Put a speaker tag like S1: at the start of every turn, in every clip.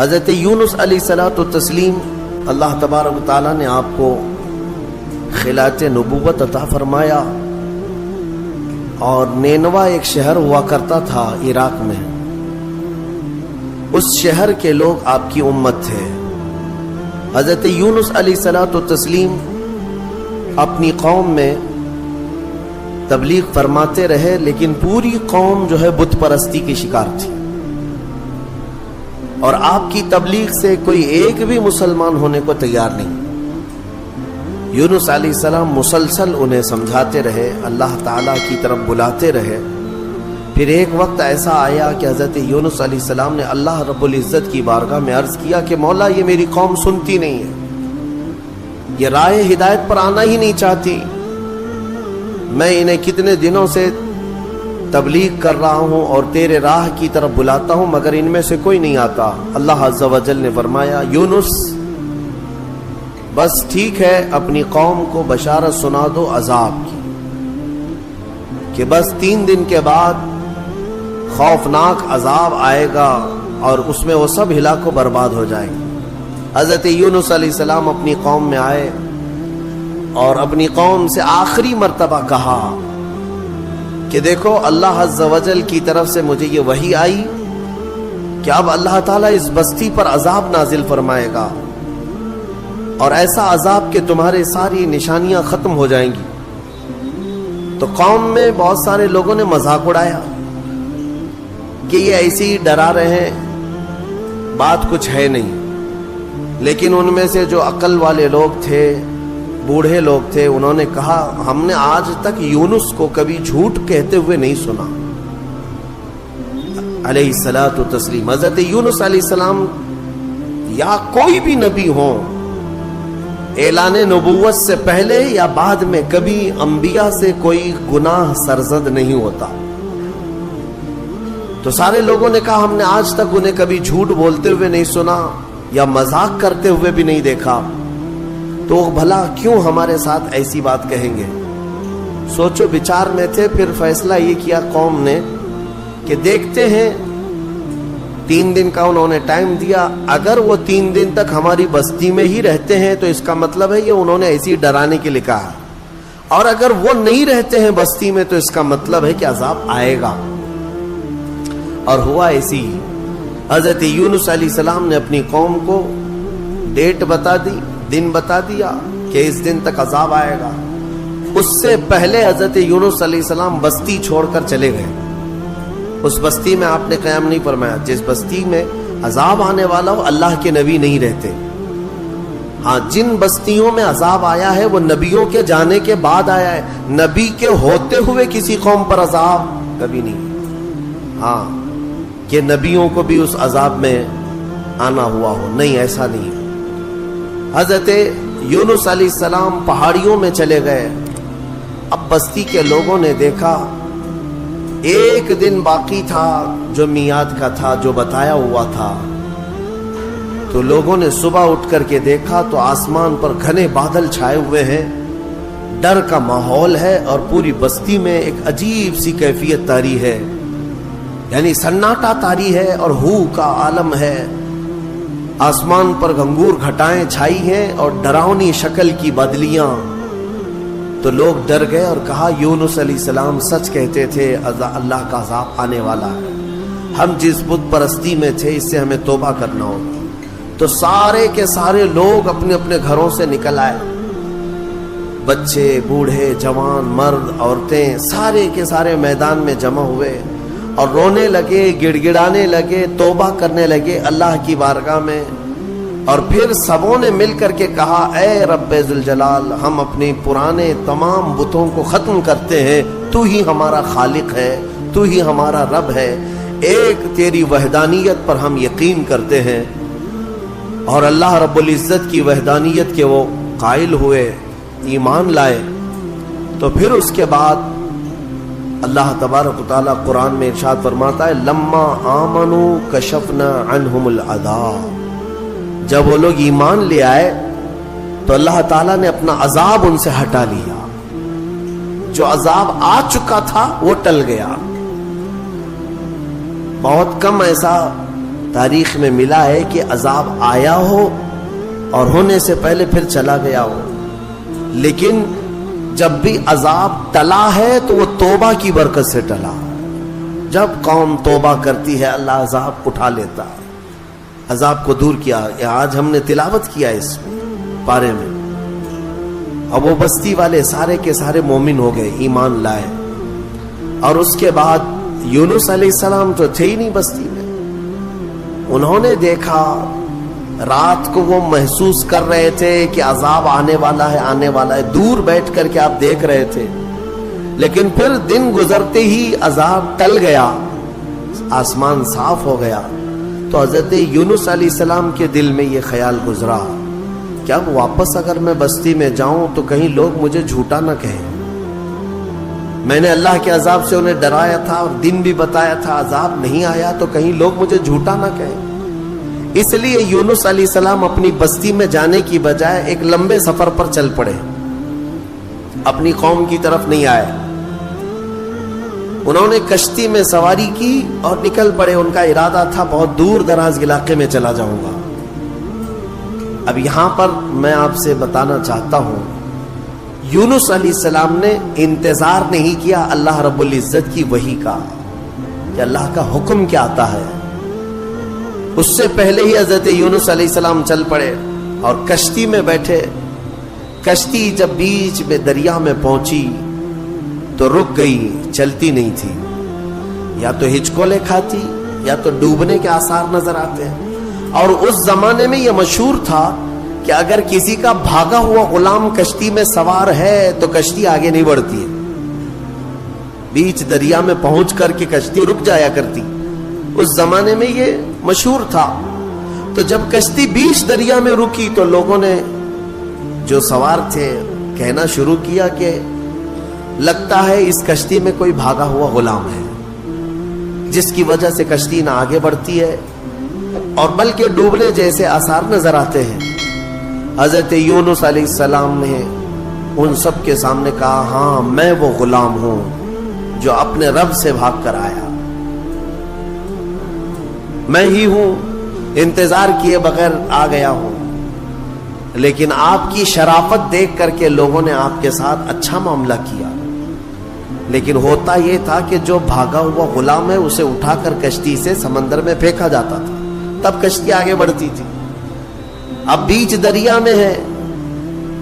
S1: حضرت یونس علیہ الصلوۃ والتسلیم اللہ تبارک و تعالیٰ نے آپ کو خلعت نبوت عطا فرمایا، اور نینوا ایک شہر ہوا کرتا تھا عراق میں، اس شہر کے لوگ آپ کی امت تھے۔ حضرت یونس علیہ الصلوۃ والتسلیم اپنی قوم میں تبلیغ فرماتے رہے، لیکن پوری قوم جو ہے بت پرستی کی شکار تھی، اور آپ کی تبلیغ سے کوئی ایک بھی مسلمان ہونے کو تیار نہیں۔ یونس علیہ السلام مسلسل انہیں سمجھاتے رہے، اللہ تعالیٰ کی طرف بلاتے رہے۔ پھر ایک وقت ایسا آیا کہ حضرت یونس علیہ السلام نے اللہ رب العزت کی بارگاہ میں عرض کیا کہ مولا، یہ میری قوم سنتی نہیں ہے، یہ راہ ہدایت پر آنا ہی نہیں چاہتی، میں انہیں کتنے دنوں سے تبلیغ کر رہا ہوں اور تیرے راہ کی طرف بلاتا ہوں، مگر ان میں سے کوئی نہیں آتا۔ اللہ عز و جل نے فرمایا، یونس بس ٹھیک ہے، اپنی قوم کو بشارت سنا دو عذاب کی، کہ بس 3 دن کے بعد خوفناک عذاب آئے گا اور اس میں وہ سب ہلاک و برباد ہو جائیں گے۔ حضرت یونس علیہ السلام اپنی قوم میں آئے اور اپنی قوم سے آخری مرتبہ کہا کہ دیکھو، اللہ عز و جل کی طرف سے مجھے یہ وحی آئی کہ اب اللہ تعالیٰ اس بستی پر عذاب نازل فرمائے گا، اور ایسا عذاب کہ تمہارے ساری نشانیاں ختم ہو جائیں گی۔ تو قوم میں بہت سارے لوگوں نے مذاق اڑایا کہ یہ ایسے ہی ڈرا رہے ہیں، بات کچھ ہے نہیں۔ لیکن ان میں سے جو عقل والے لوگ تھے، بوڑھے لوگ تھے، انہوں نے کہا، ہم نے آج تک یونس کو کبھی جھوٹ کہتے ہوئے نہیں سنا علیہ الصلوۃ والتسلیم۔ حضرت یونس علیہ السلام یا کوئی بھی نبی ہو، اعلان نبوت سے پہلے یا بعد میں کبھی انبیاء سے کوئی گناہ سرزد نہیں ہوتا۔ تو سارے لوگوں نے کہا، ہم نے آج تک انہیں کبھی جھوٹ بولتے ہوئے نہیں سنا یا مذاق کرتے ہوئے بھی نہیں دیکھا، تو بھلا کیوں ہمارے ساتھ ایسی بات کہیں گے؟ سوچو بچار میں تھے۔ پھر فیصلہ یہ کیا قوم نے کہ دیکھتے ہیں، 3 دن کا انہوں نے ٹائم دیا، اگر وہ 3 دن تک ہماری بستی میں ہی رہتے ہیں تو اس کا مطلب ہے یہ انہوں نے ایسی ڈرانے کے لیے کہا، اور اگر وہ نہیں رہتے ہیں بستی میں تو اس کا مطلب ہے کہ عذاب آئے گا۔ اور ہوا ایسی ہی۔ حضرت یونس علیہ السلام نے اپنی قوم کو ڈیٹ بتا دی، دن بتا دیا کہ اس دن تک عذاب آئے گا۔ اس سے پہلے حضرت یونس علیہ السلام بستی چھوڑ کر چلے گئے۔ اس بستی میں آپ نے قیام نہیں فرمایا۔ جس بستی میں عذاب آنے والا ہو، اللہ کے نبی نہیں رہتے۔ ہاں، جن بستیوں میں عذاب آیا ہے وہ نبیوں کے جانے کے بعد آیا ہے، نبی کے ہوتے ہوئے کسی قوم پر عذاب کبھی نہیں۔ ہاں، کہ نبیوں کو بھی اس عذاب میں آنا ہوا ہو، نہیں، ایسا نہیں۔ حضرت یونس علیہ السلام پہاڑیوں میں چلے گئے۔ اب بستی کے لوگوں نے دیکھا 1 دن باقی تھا جو میعاد کا تھا، جو بتایا ہوا تھا۔ تو لوگوں نے صبح اٹھ کر کے دیکھا تو آسمان پر گھنے بادل چھائے ہوئے ہیں، ڈر کا ماحول ہے، اور پوری بستی میں ایک عجیب سی کیفیت طاری ہے، یعنی سناٹا طاری ہے اور ہو کا عالم ہے۔ آسمان پر گھنگور گھٹائیں چھائی ہیں اور ڈراؤنی شکل کی بدلیاں۔ تو لوگ ڈر گئے اور کہا، یونس علیہ السلام سچ کہتے تھے، اللہ کا عذاب آنے والا ہے، ہم جس بت پرستی میں تھے اس سے ہمیں توبہ کرنا ہوگا۔ تو سارے کے سارے لوگ اپنے اپنے گھروں سے نکل آئے، بچے، بوڑھے، جوان، مرد، عورتیں، سارے کے سارے میدان میں جمع ہوئے اور رونے لگے، گڑ گڑانے لگے، توبہ کرنے لگے اللہ کی بارگاہ میں۔ اور پھر سبوں نے مل کر کے کہا، اے رب ذوالجلال، ہم اپنے پرانے تمام بتوں کو ختم کرتے ہیں، تو ہی ہمارا خالق ہے، تو ہی ہمارا رب ہے، ایک تیری وحدانیت پر ہم یقین کرتے ہیں۔ اور اللہ رب العزت کی وحدانیت کے وہ قائل ہوئے، ایمان لائے۔ تو پھر اس کے بعد اللہ تبارک و تعالیٰ قرآن میں ارشاد فرماتا ہے، لما آمنوا کشفنا عنہم العذاب۔ جب وہ لوگ ایمان لے آئے تو اللہ تعالیٰ نے اپنا عذاب ان سے ہٹا لیا، جو عذاب آ چکا تھا وہ ٹل گیا۔ بہت کم ایسا تاریخ میں ملا ہے کہ عذاب آیا ہو اور ہونے سے پہلے پھر چلا گیا ہو، لیکن جب بھی عذاب ٹلا ہے تو وہ توبہ کی برکت سے ٹلا۔ جب قوم توبہ کرتی ہے اللہ عذاب اٹھا لیتا ہے، عذاب کو دور کیا۔ آج ہم نے تلاوت کیا اس پارے میں، اب وہ بستی والے سارے کے سارے مومن ہو گئے، ایمان لائے، اور اس کے بعد یونس علیہ السلام تو تھے ہی نہیں بستی میں۔ انہوں نے دیکھا، رات کو وہ محسوس کر رہے تھے کہ عذاب آنے والا ہے، آنے والا ہے، دور بیٹھ کر کے آپ دیکھ رہے تھے، لیکن پھر دن گزرتے ہی عذاب ٹل گیا، آسمان صاف ہو گیا۔ تو حضرت یونس علیہ السلام کے دل میں یہ خیال گزرا کہ اب واپس اگر میں بستی میں جاؤں تو کہیں لوگ مجھے جھوٹا نہ کہیں۔ میں نے اللہ کے عذاب سے انہیں ڈرایا تھا اور دن بھی بتایا تھا، عذاب نہیں آیا تو کہیں لوگ مجھے جھوٹا نہ کہیں۔ اس لیے یونس علیہ السلام اپنی بستی میں جانے کی بجائے ایک لمبے سفر پر چل پڑے، اپنی قوم کی طرف نہیں آئے۔ انہوں نے کشتی میں سواری کی اور نکل پڑے، ان کا ارادہ تھا بہت دور دراز علاقے میں چلا جاؤں گا۔ اب یہاں پر میں آپ سے بتانا چاہتا ہوں، یونس علیہ السلام نے انتظار نہیں کیا اللہ رب العزت کی وحی کا کہ اللہ کا حکم کیا آتا ہے، اس سے پہلے ہی حضرت یونس علیہ السلام چل پڑے اور کشتی میں بیٹھے۔ کشتی جب بیچ میں دریا میں پہنچی تو رک گئی، چلتی نہیں تھی، یا تو ہچکولے کھاتی یا تو ڈوبنے کے آثار نظر آتے ہیں۔ اور اس زمانے میں یہ مشہور تھا کہ اگر کسی کا بھاگا ہوا غلام کشتی میں سوار ہے تو کشتی آگے نہیں بڑھتی ہے، بیچ دریا میں پہنچ کر کے کشتی رک جایا کرتی، اس زمانے میں یہ مشہور تھا۔ تو جب کشتی بیچ دریا میں رکی تو لوگوں نے جو سوار تھے کہنا شروع کیا کہ لگتا ہے اس کشتی میں کوئی بھاگا ہوا غلام ہے، جس کی وجہ سے کشتی نہ آگے بڑھتی ہے اور بلکہ ڈوبنے جیسے آثار نظر آتے ہیں۔ حضرت یونس علیہ السلام نے ان سب کے سامنے کہا، ہاں میں وہ غلام ہوں جو اپنے رب سے بھاگ کر آیا، میں ہی ہوں، انتظار کیے بغیر آ گیا ہوں، لیکن آپ کی شرافت دیکھ کر کے لوگوں نے آپ کے ساتھ اچھا معاملہ کیا، لیکن ہوتا یہ تھا کہ جو بھاگا ہوا غلام ہے اسے اٹھا کر کشتی سے سمندر میں پھینکا جاتا تھا، تب کشتی آگے بڑھتی تھی۔ اب بیچ دریا میں ہے،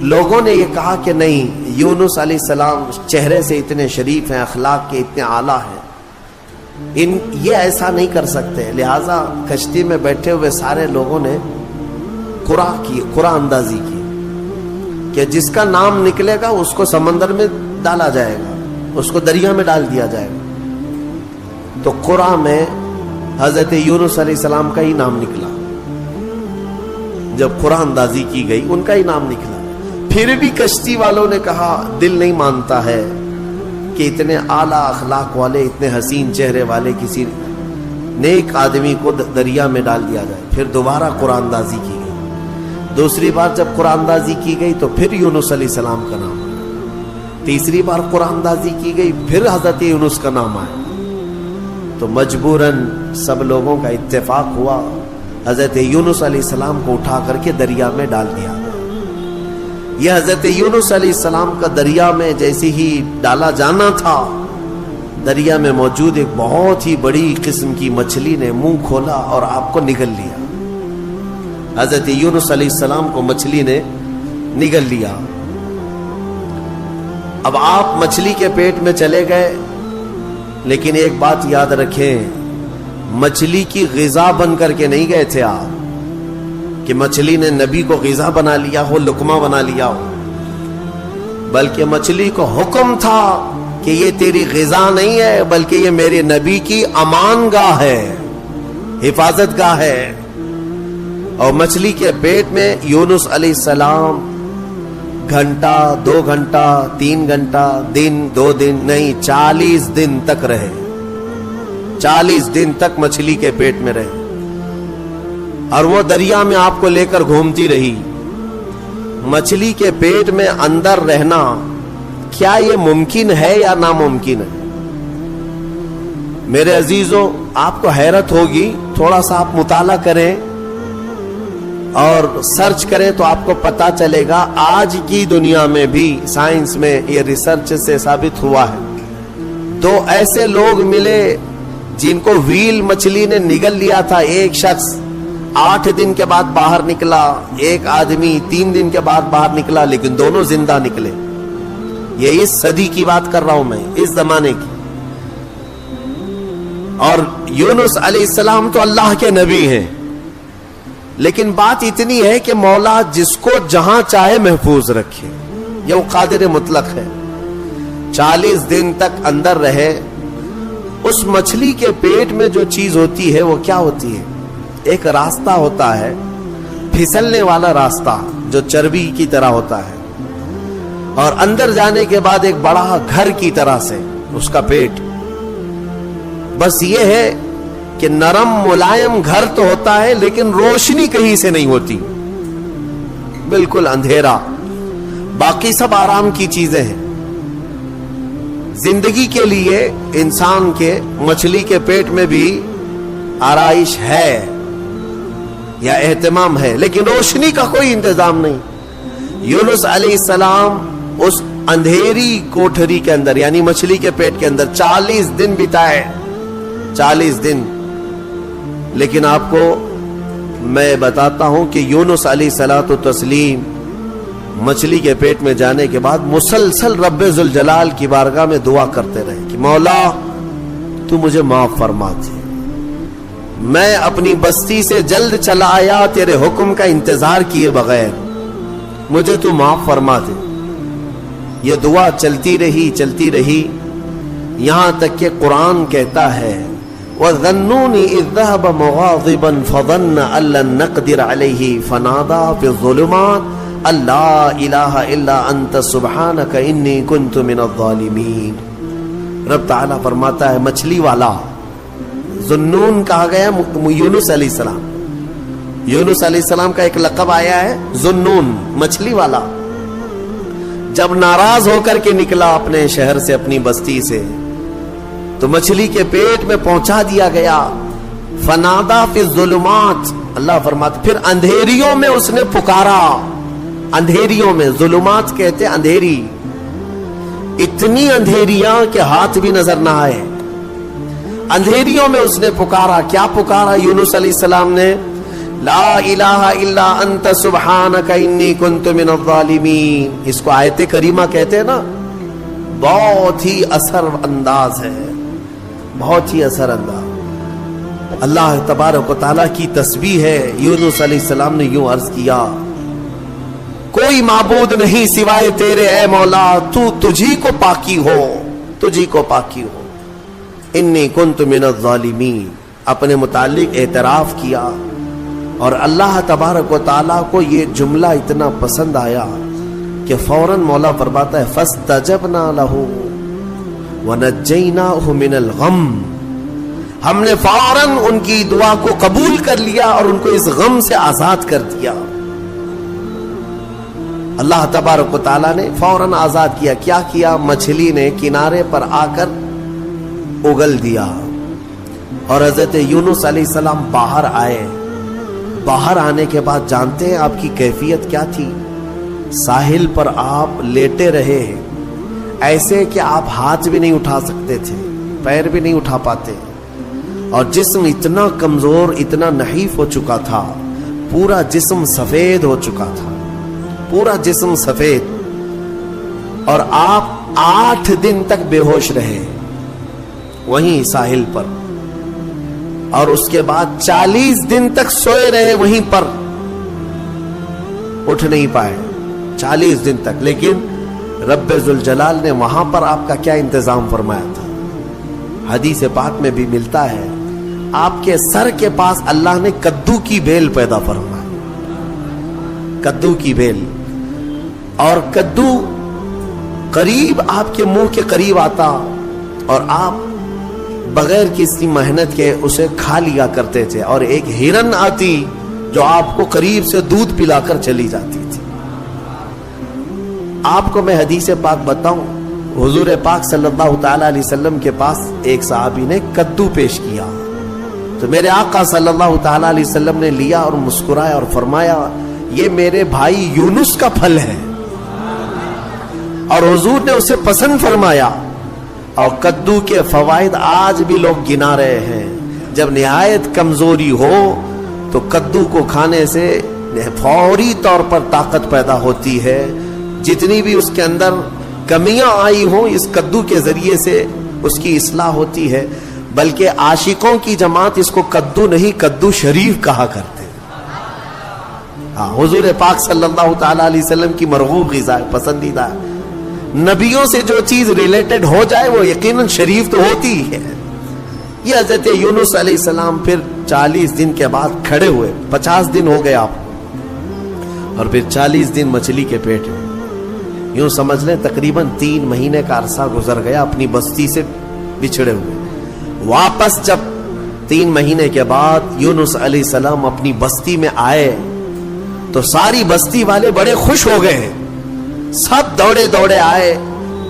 S1: لوگوں نے یہ کہا کہ نہیں، یونس علیہ السلام چہرے سے اتنے شریف ہیں، اخلاق کے اتنے اعلیٰ ہیں، یہ ایسا نہیں کر سکتے، لہٰذا کشتی میں بیٹھے ہوئے سارے لوگوں نے قرآن اندازی کی کہ جس کا نام نکلے گا اس کو سمندر میں ڈالا جائے گا، اس کو دریا میں ڈال دیا جائے گا۔ تو قرآن میں حضرت یونس علیہ السلام کا ہی نام نکلا، جب قرآن اندازی کی گئی ان کا ہی نام نکلا۔ پھر بھی کشتی والوں نے کہا دل نہیں مانتا ہے کہ اتنے اعلیٰ اخلاق والے، اتنے حسین چہرے والے کسی نیک آدمی کو دریا میں ڈال دیا جائے۔ پھر دوبارہ قرآن اندازی کی گئی، دوسری بار جب قرآن اندازی کی گئی تو پھر یونس علیہ السلام کا نام آیا، تیسری بار قرآن اندازی کی گئی پھر حضرت یونس کا نام آیا۔ تو مجبوراً سب لوگوں کا اتفاق ہوا، حضرت یونس علیہ السلام کو اٹھا کر کے دریا میں ڈال دیا۔ یہ حضرت یونس علیہ السلام کا دریا میں جیسے ہی ڈالا جانا تھا، دریا میں موجود ایک بہت ہی بڑی قسم کی مچھلی نے منہ کھولا اور آپ کو نگل لیا۔ حضرت یونس علیہ السلام کو مچھلی نے نگل لیا۔ اب آپ مچھلی کے پیٹ میں چلے گئے، لیکن ایک بات یاد رکھیں، مچھلی کی غذا بن کر کے نہیں گئے تھے آپ کہ مچھلی نے نبی کو غذا بنا لیا ہو، لقمہ بنا لیا ہو، بلکہ مچھلی کو حکم تھا کہ یہ تیری غذا نہیں ہے بلکہ یہ میرے نبی کی امان گاہ ہے، حفاظت گاہ ہے۔ اور مچھلی کے پیٹ میں یونس علیہ السلام گھنٹہ، 2 گھنٹہ، 3 گھنٹہ، دن، 2 دن نہیں، 40 دن تک رہے، 40 دن تک مچھلی کے پیٹ میں رہے، اور وہ دریا میں آپ کو لے کر گھومتی رہی۔ مچھلی کے پیٹ میں اندر رہنا کیا یہ ممکن ہے یا ناممکن ہے؟ میرے عزیزوں، آپ کو حیرت ہوگی، تھوڑا سا آپ مطالعہ کریں اور سرچ کریں تو آپ کو پتا چلے گا آج کی دنیا میں بھی سائنس میں یہ ریسرچ سے ثابت ہوا ہے، 2 ایسے لوگ ملے جن کو ویل مچھلی نے نگل لیا تھا. ایک شخص 8 دن کے بعد باہر نکلا، ایک آدمی 3 دن کے بعد باہر نکلا، لیکن دونوں زندہ نکلے. یہ اس صدی کی بات کر رہا ہوں میں، اس زمانے کی. اور یونس علیہ السلام تو اللہ کے نبی ہیں، لیکن بات اتنی ہے کہ مولا جس کو جہاں چاہے محفوظ رکھے، یہ وہ قادر مطلق ہے. 40 دن تک اندر رہے. اس مچھلی کے پیٹ میں جو چیز ہوتی ہے وہ کیا ہوتی ہے؟ ایک راستہ ہوتا ہے، پھسلنے والا راستہ جو چربی کی طرح ہوتا ہے، اور اندر جانے کے بعد ایک بڑا گھر کی طرح سے اس کا پیٹ. بس یہ ہے کہ نرم ملائم گھر تو ہوتا ہے لیکن روشنی کہیں سے نہیں ہوتی، بالکل اندھیرا. باقی سب آرام کی چیزیں ہیں. زندگی کے لیے انسان کے مچھلی کے پیٹ میں بھی آرائش ہے یا اہتمام ہے، لیکن روشنی کا کوئی انتظام نہیں. یونس علیہ السلام اس اندھیری کوٹھری کے اندر یعنی مچھلی کے پیٹ کے اندر 40 دن بتائے، 40 دن. لیکن آپ کو میں بتاتا ہوں کہ یونس علیہ الصلوۃ والتسلیم مچھلی کے پیٹ میں جانے کے بعد مسلسل رب ذوالجلال کی بارگاہ میں دعا کرتے رہے کہ مولا تو مجھے معاف فرما دے، میں اپنی بستی سے جلد چلا آیا تیرے حکم کا انتظار کیے بغیر، مجھے تو معاف فرما دے. یہ دعا چلتی رہی یہاں تک کہ قرآن کہتا ہے وَظَنُّونِ إِذْ ذَهَبَ مُغَاضِبًا فَظَنَّ أَن لَّن نَّقْدِرَ عَلَيْهِ فَنَادَىٰ فِي الظُّلُمَاتِ أَن لَّا إِلَٰهَ إِلَّا أَنتَ سُبْحَانَكَ إِنِّي كُنتُ مِنَ الظَّالِمِينَ. رب تعالیٰ فرماتا ہے مچھلی والا ذنون کہا گیا یونس علیہ السلام. یونس علیہ السلام کا ایک لقب آیا ہے ذنون، مچھلی والا. جب ناراض ہو کر کے نکلا اپنے شہر سے، اپنی بستی سے، تو مچھلی کے پیٹ میں پہنچا دیا گیا. فنادا فی الظلمات، اللہ فرماتا پھر اندھیریوں میں اس نے پکارا. اندھیریوں میں، ظلمات کہتے اندھیری، اتنی اندھیریاں کہ ہاتھ بھی نظر نہ آئے. اندھیریوں میں اس نے پکارا. کیا پکارا یونس علیہ السلام نے؟ لا الہ الا انت سبحانک انی کنت من الظالمین. اس کو آیت کریمہ کہتے ہیں نا، بہت ہی اثر انداز ہے، بہت ہی اثر انداز. اللہ تبارک و تعالیٰ کی تسبیح ہے. یونس علیہ السلام نے یوں عرض کیا کوئی معبود نہیں سوائے تیرے اے مولا، تجھی کو پاکی ہو، تجھی کو پاکی ہو. انی کنت من الظالمین، اپنے متعلق اعتراف کیا. اور اللہ تبارک و تعالیٰ کو یہ جملہ اتنا پسند آیا کہ فوراً مولا فرماتا ہے فَاسْتَجَبْنَا لَهُ وَنَجَّيْنَاهُ مِنَ الْغَمِّ، ہم نے فوراً ان کی دعا کو قبول کر لیا اور ان کو اس غم سے آزاد کر دیا. اللہ تبارک و تعالیٰ نے فوراً آزاد کیا. کیا کیا؟ مچھلی نے کنارے پر آ کر اگل دیا اور حضرت یونس علیہ السلام باہر آئے. باہر آنے کے بعد جانتے ہیں آپ کی کیفیت کیا تھی؟ ساحل پر آپ لیٹے رہے ایسے کہ آپ ہاتھ بھی نہیں اٹھا سکتے تھے، پیر بھی نہیں اٹھا پاتے، اور جسم اتنا کمزور، اتنا نحیف ہو چکا تھا، پورا جسم سفید ہو چکا تھا، پورا جسم سفید. اور آپ 8 دن تک بے ہوش رہے وہیں ساحل پر، اور اس کے بعد 40 دن تک سوئے رہے وہیں پر، اٹھ نہیں پائے 40 دن تک. لیکن رب ذوالجلال نے وہاں پر آپ کا کیا انتظام فرمایا تھا؟ حدیث پاک میں بھی ملتا ہے آپ کے سر کے پاس اللہ نے کدو کی بیل پیدا فرمائی، کدو کی بیل. اور کدو قریب آپ کے منہ کے قریب آتا اور آپ بغیر کسی محنت کے اسے کھا لیا کرتے تھے. اور ایک ہرن آتی جو آپ کو قریب سے دودھ پلا کر چلی جاتی تھی. آپ کو میں حدیث پاک بتاؤں، حضور پاک صلی اللہ تعالی علیہ وسلم کے پاس ایک صحابی نے کدو پیش کیا، تو میرے آقا صلی اللہ تعالی علیہ وسلم نے لیا اور مسکرایا اور فرمایا یہ میرے بھائی یونس کا پھل ہے، اور حضور نے اسے پسند فرمایا. اور کدو کے فوائد آج بھی لوگ گنا رہے ہیں. جب نہایت کمزوری ہو تو کدو کو کھانے سے فوری طور پر طاقت پیدا ہوتی ہے. جتنی بھی اس کے اندر کمیاں آئی ہوں اس کدو کے ذریعے سے اس کی اصلاح ہوتی ہے. بلکہ عاشقوں کی جماعت اس کو کدو نہیں کدو شریف کہا کرتے ہیں. ہاں، حضور پاک صلی اللہ تعالی علیہ وسلم کی مرغوب غذا ہے، پسندیدہ ہے. نبیوں سے جو چیز ریلیٹڈ ہو جائے وہ یقیناً شریف تو ہوتی ہے. یہ حضرت یونس علیہ السلام پھر 40 دن کے بعد کھڑے ہوئے. 50 دن ہو گئے آپ کو، اور پھر 40 دن مچھلی کے پیٹ میں. یوں سمجھ لیں تقریباً 3 مہینے کا عرصہ گزر گیا اپنی بستی سے بچھڑے ہوئے. واپس جب 3 مہینے کے بعد یونس علیہ السلام اپنی بستی میں آئے تو ساری بستی والے بڑے خوش ہو گئے. سب دوڑے دوڑے آئے،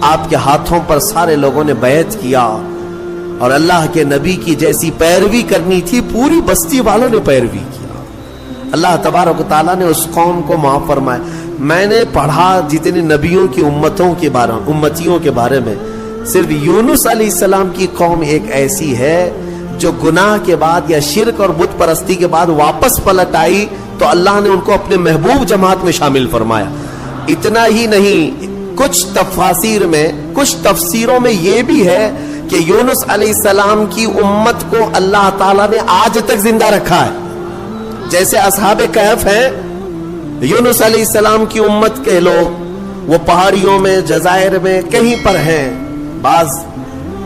S1: آپ کے ہاتھوں پر سارے لوگوں نے بیعت کیا، اور اللہ کے نبی کی جیسی پیروی کرنی تھی پوری بستی والوں نے پیروی کیا. اللہ تبارک و تعالیٰ نے اس قوم کو معاف فرمایا. میں نے پڑھا جتنے نبیوں کی امتیوں کے بارے میں، صرف یونس علیہ السلام کی قوم ایک ایسی ہے جو گناہ کے بعد یا شرک اور بت پرستی کے بعد واپس پلٹ آئی تو اللہ نے ان کو اپنے محبوب جماعت میں شامل فرمایا. اتنا ہی نہیں، کچھ تفسیروں میں یہ بھی ہے کہ یونس علیہ السلام کی امت کو اللہ تعالیٰ نے آج تک زندہ رکھا ہے. جیسے اصحاب کہف ہیں، یونس علیہ السلام کی امت کے لوگ وہ پہاڑیوں میں، جزائر میں کہیں پر ہیں. بعض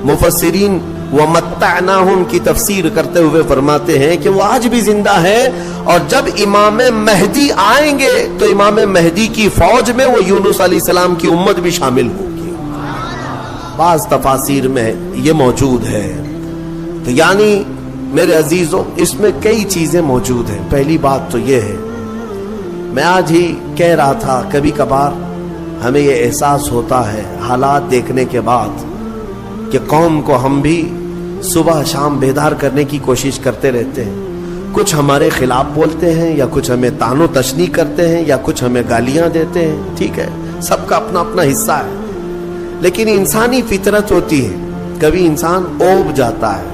S1: مفسرین وَمَتَّعْنَاهُمْ کی تفسیر کرتے ہوئے فرماتے ہیں کہ وہ آج بھی زندہ ہے، اور جب امام مہدی آئیں گے تو امام مہدی کی فوج میں وہ یونس علیہ السلام کی امت بھی شامل ہوگی. بعض تفاسیر میں یہ موجود ہے. تو یعنی میرے عزیزوں اس میں کئی چیزیں موجود ہیں. پہلی بات تو یہ ہے، میں آج ہی کہہ رہا تھا کبھی کبھار ہمیں یہ احساس ہوتا ہے حالات دیکھنے کے بعد کہ قوم کو ہم بھی صبح شام بیدار کرنے کی کوشش کرتے رہتے ہیں. کچھ ہمارے خلاف بولتے ہیں، یا کچھ ہمیں طعن و تشنیع کرتے ہیں، یا کچھ ہمیں گالیاں دیتے ہیں. ٹھیک ہے، سب کا اپنا اپنا حصہ ہے. لیکن انسانی فطرت ہوتی ہے، کبھی انسان اوب جاتا ہے.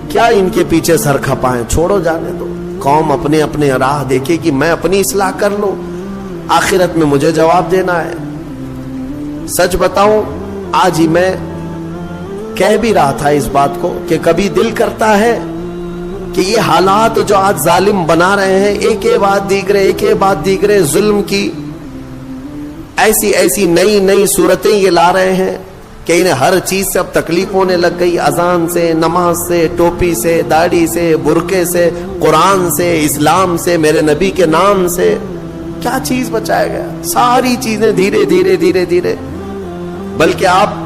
S1: کیا ان کے پیچھے سر کھپائیں، چھوڑو جانے دو. قوم اپنے اپنے راہ دیکھے کہ میں اپنی اصلاح کر لوں، آخرت میں مجھے جواب دینا ہے. سچ بتاؤں، آج ہی میں کہہ بھی رہا تھا اس بات کو کہ کبھی دل کرتا ہے کہ یہ حالات جو آج ظالم بنا رہے ہیں، ایک بات دیگرے ظلم کی ایسی نئی صورتیں یہ لا رہے ہیں کہ انہیں ہر چیز سے اب تکلیف ہونے لگ گئی. اذان سے، نماز سے، ٹوپی سے، داڑھی سے، برقعے سے، قرآن سے، اسلام سے، میرے نبی کے نام سے. کیا چیز بچایا گیا؟ ساری چیزیں دھیرے دھیرے. بلکہ آپ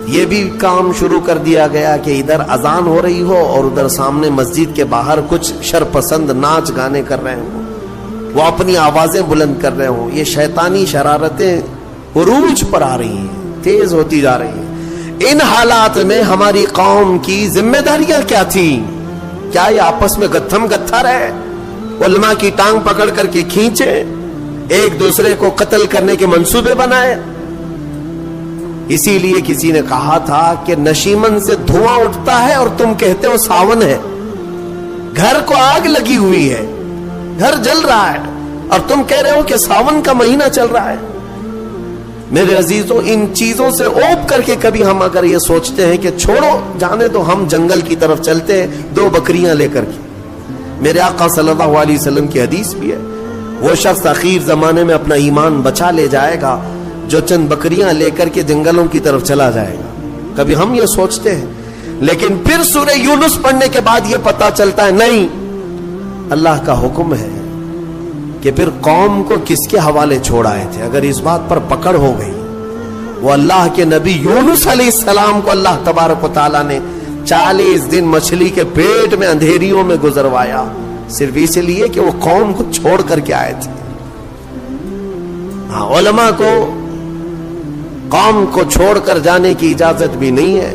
S1: یہ بھی کام شروع کر دیا گیا کہ ادھر اذان ہو رہی ہو اور ادھر سامنے مسجد کے باہر کچھ شرپسند ناچ گانے کر رہے ہوں، وہ اپنی آوازیں بلند کر رہے ہوں. یہ شیطانی شرارتیں عروج پر آ رہی ہیں، تیز ہوتی جا رہی ہیں. ان حالات میں ہماری قوم کی ذمہ داریاں کیا تھیں؟ کیا یہ آپس میں گتھم گتھا رہے، علماء کی ٹانگ پکڑ کر کے کھینچے، ایک دوسرے کو قتل کرنے کے منصوبے بنائے؟ اسی لیے کسی نے کہا تھا کہ نشیمن سے دھواں اٹھتا ہے اور تم کہتے ہو ساون ہے. گھر کو آگ لگی ہوئی ہے، گھر جل رہا ہے، اور تم کہہ رہے ہو کہ ساون کا مہینہ چل رہا ہے. میرے عزیزوں، ان چیزوں سے اوپ کر کے کبھی ہم اگر یہ سوچتے ہیں کہ چھوڑو جانے تو ہم جنگل کی طرف چلتے ہیں 2 بکریاں لے کر کے. میرے آقا صلی اللہ علیہ وسلم کی حدیث بھی ہے، وہ شخص اخیر زمانے میں اپنا ایمان بچا لے جائے گا جو چند بکریاں لے کر کے جنگلوں کی طرف چلا جائے گا. کبھی ہم یہ سوچتے ہیں، لیکن پھر سورہ یونس پڑھنے کے بعد یہ پتا چلتا ہے نہیں، اللہ کا حکم ہے کہ پھر قوم کو کس کے حوالے چھوڑ آئے تھے. اگر اس بات پر پکڑ ہو گئی، وہ اللہ کے نبی یونس علیہ السلام کو اللہ تبارک و تعالیٰ نے 40 دن مچھلی کے پیٹ میں اندھیریوں میں گزروایا، صرف اس لیے کہ وہ قوم کو چھوڑ کر کے آئے تھے. ہاں، علماء کو قوم کو چھوڑ کر جانے کی اجازت بھی نہیں ہے.